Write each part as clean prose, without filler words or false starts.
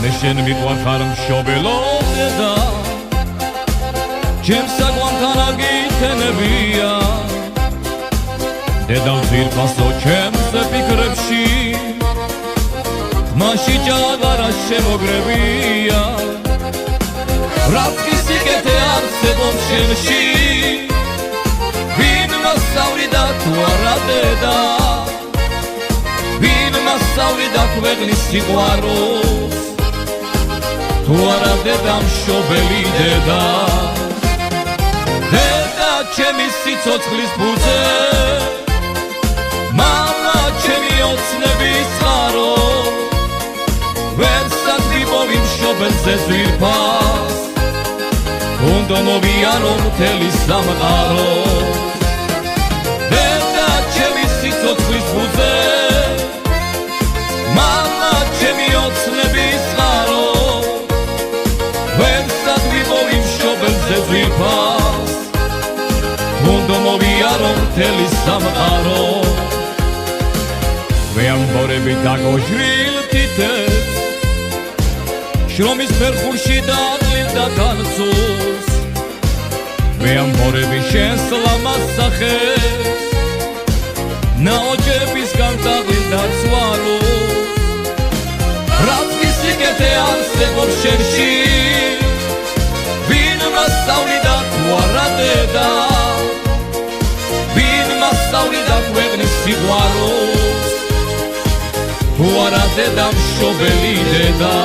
მე შენ მიყვარხარ მშობელო დედა ჩემს საკვანთან აგითენებია დედა ძირფასო ჩემს ფიქრებში მაში ჯაღარა შემოგრებია რაც კი სიკეთე არსებობს შენში ვინ მასწავლიდა თუ არა დედა ვინ მასწავლიდა ქვეყნის სიყვარულს თუ არა დედა მშობელი დედა დედა ჩემი სიცოცხლის ფუძე მამა ჩემი ოცნების წყარო ვერსად ვიპოვი მშობელზე ძვირფას უნდა მოვიარო მთელი სამყარო დედა ჩემი სიცოცხლის ფუძე მამა ჩემი ოცნების წყარო ვერსად ვიპოვი მშობელზე ძვირფას უნდა მოვიარო მთელი სამყარო ვეამბორები დაგოჟრილ თითებს შრომის ფერხურში დაღლილდა განცულს ვეამბორები შენს ლამაზ სახეს ნაოჭებისგან დაღლილდა ცვალულს რაც კი სიკეთე არსებობს შენში ვინ მასწავლიდა თუ არა დედა ვინ მასწავლიდა ქვეყნის სიყვარულს თუ არა დედა მშობელი დედა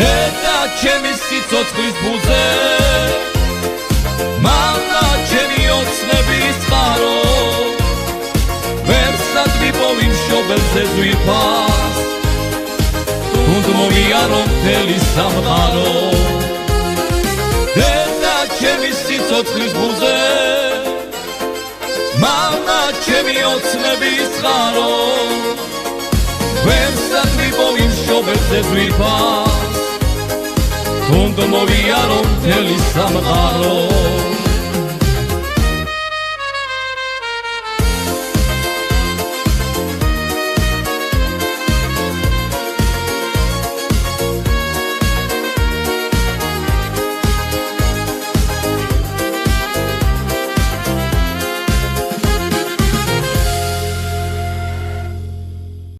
დედა ჩემი სიცოცხლის ფუძე მამა ჩემი ოცნების წყარო ვერსად ვიპოვი მშობელზე ძვირფას უნდა მოვიარო მთელი სამყარო დედა ჩემი სიცოცხლის ფუძე მამა ჩემი ოცნების წყარო ვერსად ვიპოვი მშობელზე ძვირფას უნდა მოვიარო მთელი სამყარო